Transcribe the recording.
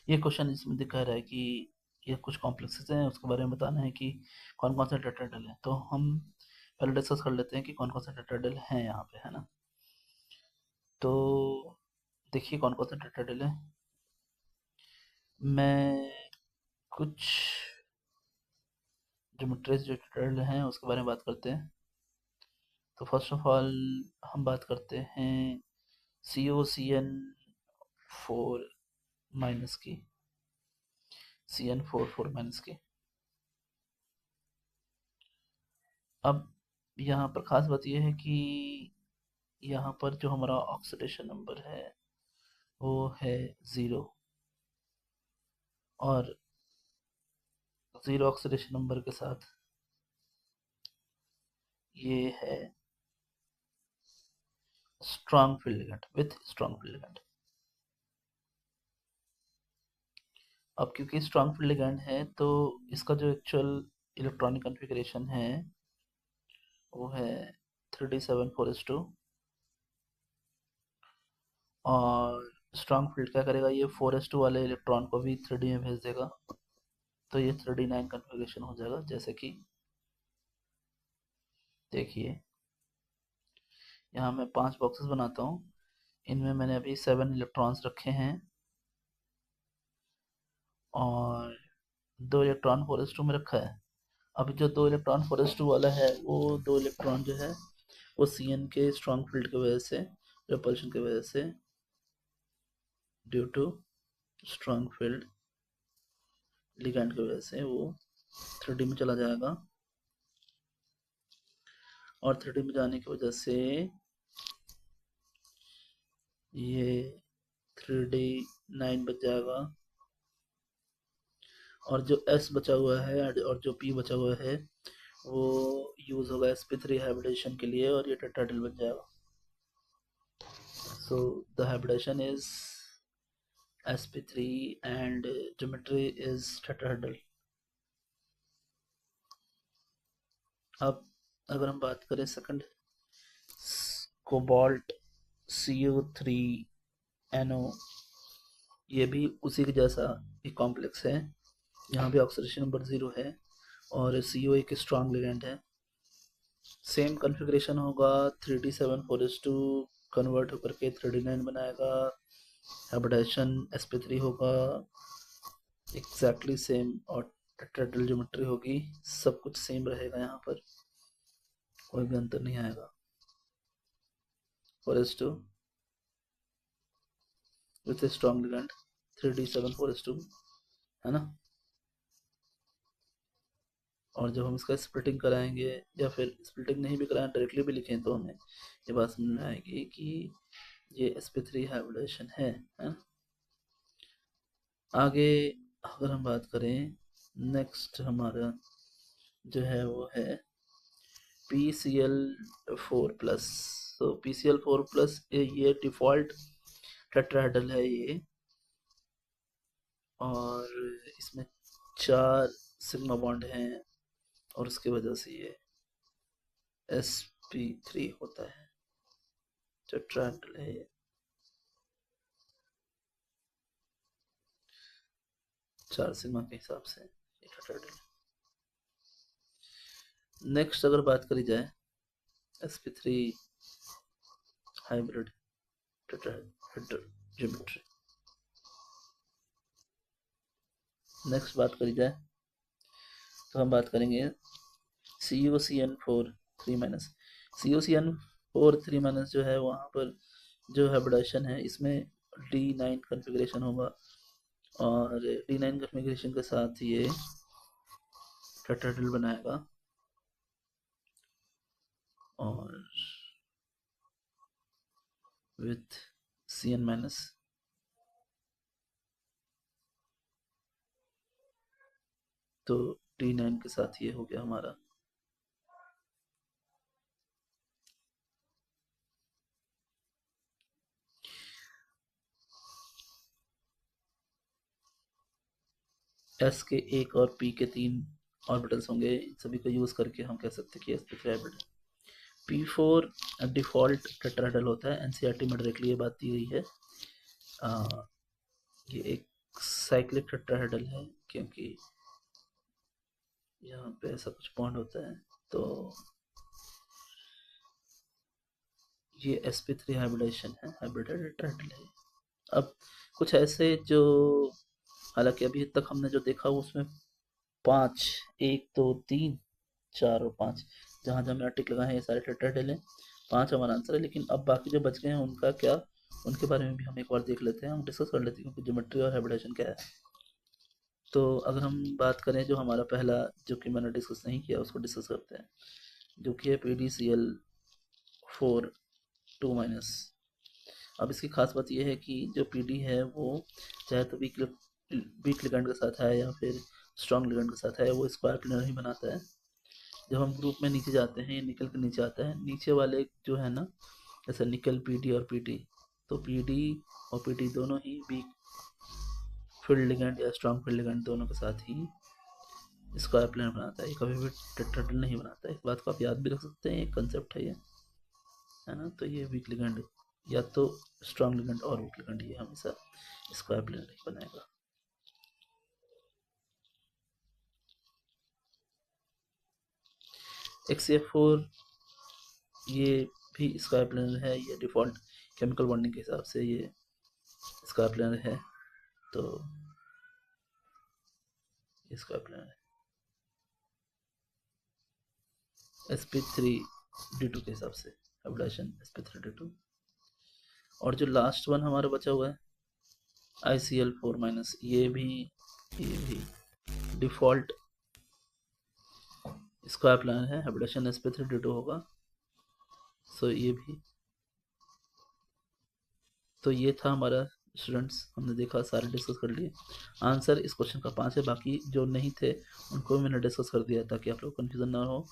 ये क्वेश्चन इसमें दिखा रहा है कि ये कुछ कॉम्प्लेक्सेस हैं, उसके बारे में बताना है कि कौन कौन से टेट्राहेड्रल है। तो हम पहले डिस्कस कर लेते हैं कि कौन कौन से टेट्राहेड्रल हैं यहाँ पे, है ना। तो देखिए कौन कौन से टेट्राहेड्रल है। मैं कुछ ज्योमेट्रीज जो टेट्राहेड्रल हैं उसके बारे में बात करते हैं। तो फर्स्ट ऑफ ऑल हम बात करते हैं COCN4 माइनस की, CN4 4 माइनस की। अब यहाँ पर ख़ास बात यह है कि यहाँ पर जो हमारा ऑक्सीडेशन नंबर है वो है 0, और 0 ऑक्सीडेशन नंबर के साथ ये है strong field ligand with strong field ligand. अब क्योंकि स्ट्रॉन्ग फील्ड लिगेंड है तो इसका जो एक्चुअल इलेक्ट्रॉनिक कॉन्फ़िगरेशन है वो है 3d7 4s2। और स्ट्रॉन्ग फील्ड क्या करेगा, ये 4s2 वाले इलेक्ट्रॉन को भी 3d में भेज देगा, तो ये 3d9 कॉन्फ़िगरेशन हो जाएगा। जैसे कि देखिए यहाँ मैं 5 बॉक्सेस बनाता हूँ, इनमें मैंने अभी 7 इलेक्ट्रॉन्स रखे हैं और 2 इलेक्ट्रॉन 4s2 में रखा है। अभी जो 2 इलेक्ट्रॉन 4s2 वाला है वो 2 इलेक्ट्रॉन जो है वो CN के स्ट्रॉन्ग फील्ड की वजह से, रिपल्शन की वजह से, due to strong field ligand की वजह से वो 3D में चला जाएगा। और 3D में जाने की वजह से ये 3D9 बच जाएगा, और जो S बचा हुआ है और जो P बचा हुआ है वो यूज होगा sp3 हाइब्रिडेशन के लिए, और ये टेट्राहेड्रल बन जाएगा। So the hybridisation is sp3 and geometry is tetrahedral। अब अगर हम बात करें सेकंड, कोबाल्ट CO3NO, ये भी उसी के जैसा एक कॉम्प्लेक्स है। यहाँ भी ऑक्सीडेशन नंबर 0 है और CO एक स्ट्रॉन्ग लिगेंड है। सेम कॉन्फ़िगरेशन होगा, 3d7 4s2 कन्वर्ट होकर के 3d9 बनाएगा, हाइब्रिडेशन sp3 होगा, एग्जैक्टली सेम, और टेट्राहेड्रल ज्योमेट्री होगी। सब कुछ सेम रहेगा, यहाँ पर कोई भी अंतर नहीं आएगा। 4s2 with strong ligand 3d7 4s2, है ना। और जब हम इसका स्प्लिटिंग कराएंगे, या फिर स्प्लिटिंग नहीं भी कराएं डायरेक्टली भी लिखें, तो हमें ये बात समझ में आएगी कि ये sp3 हाइब्रिडेशन है ना। आगे अगर हम बात करें, नेक्स्ट हमारा जो है वो है PCl4+। तो PCl4+, ये डिफ़ॉल्ट टेट्राहेड्रल है ये, और इसमें 4 सिग्मा बॉन्ड हैं, और उसकी वजह से ये sp3 होता है, टेट्राहेड्रल है ये। 4 सिग्मा के हिसाब से ये टेट्राहेड्रल। नेक्स्ट अगर बात करी जाए sp3 hybrid tetrahedral geometry, next बात करी जाए तो हम बात करेंगे COCN4 3-। COCN4 3- जो है वहाँ पर जो हाइब्रिडेशन है इसमें D9 कॉन्फ़िगरेशन होगा, और D9 कॉन्फ़िगरेशन के साथ ये टेट्राहेड्रल बनाएगा। और विथ CN-, तो D9 के साथ ये हो गया हमारा। S के 1 और P के 3 ऑर्बिटल्स होंगे, इन सभी को यूज करके हम कह सकते हैं कि sp3 hybrid. P4 default tetrahedral होता है, NCERT में डायरेक्टली ये बात दी गई है। ये एक साइक्लिक टेट्राहेड्रल है, क्योंकि यहाँ पे ऐसा कुछ बॉन्ड होता है। तो ये sp3 हाइब्रिडाइजेशन है, हाइब्रिडाइड टेट्राहेड्रल है। अब कुछ ऐसे जो, हालांकि अभी तक हमने जो देखा उसमें 5, 1 2 3 4 और 5, जहाँ जहाँ मैंने टिक लगाए हैं ये सारे टेट्राहेड्रल हैं। 5 हमारा आंसर है, लेकिन अब बाकी जो बच गए हैं उनका क्या, उनके बारे में भी हम एक बार देख लेते हैं, हम डिस्कस कर लेते हैं, क्योंकि ज्योमेट्री और हाइब्रिडाइजेशन क्या है। तो अगर हम बात करें जो हमारा पहला, जो कि मैंने डिस्कस नहीं किया, उसको डिस्कस करते हैं, जो कि है PdCl4 2-। अब इसकी खास बात यह है कि जो PD है वो चाहे तो वीक लिगेंड के साथ है या फिर स्ट्रॉन्ग लिगेंड के साथ है, वो स्क्वायर प्लेनर ही बनाता है। जब हम ग्रुप में नीचे जाते हैं, निकल के नीचे आता है, नीचे वाले जो है ना, जैसे निकल PD और PT, तो PD और PT दोनों ही वीक फील्ड लिगेंड या स्ट्रॉन्ग फील्ड लिगेंड दोनों के साथ ही स्क्वायर प्लेनर बनाता है, ये कभी भी टेट्राहेड्रल नहीं बनाता है। इस बात को आप याद भी रख सकते हैं, एक कंसेप्ट है ये, है ना। तो ये वीक लिगेंड या तो स्ट्रॉन्ग लिगेंड और वीक लिगेंड, ये हमेशा स्क्वायर प्लेनर ही बनाएगा। XCF4 ये भी स्क्वायर प्लेनर है, ये डिफ़ॉल्ट केमिकल बॉन्डिंग के हिसाब से ये स्क्वायर प्लेनर है, तो ये स्क्वायर प्लेनर है sp3d2 के हिसाब से, हाइब्रिडाइजेशन sp3d2। और जो लास्ट वन हमारा बचा हुआ है ICl4-, ये भी डिफ़ॉल्ट स्क्वायर प्लेनर है, हाइब्रिडाइजेशन sp3d2 होगा। सो ये भी, तो ये था हमारा स्टूडेंट्स, हमने देखा, सारे डिस्कस कर लिए। आंसर इस क्वेश्चन का 5 है, बाकी जो नहीं थे उनको भी मैंने डिस्कस कर दिया ताकि आप लोग कन्फ्यूज़न ना हो।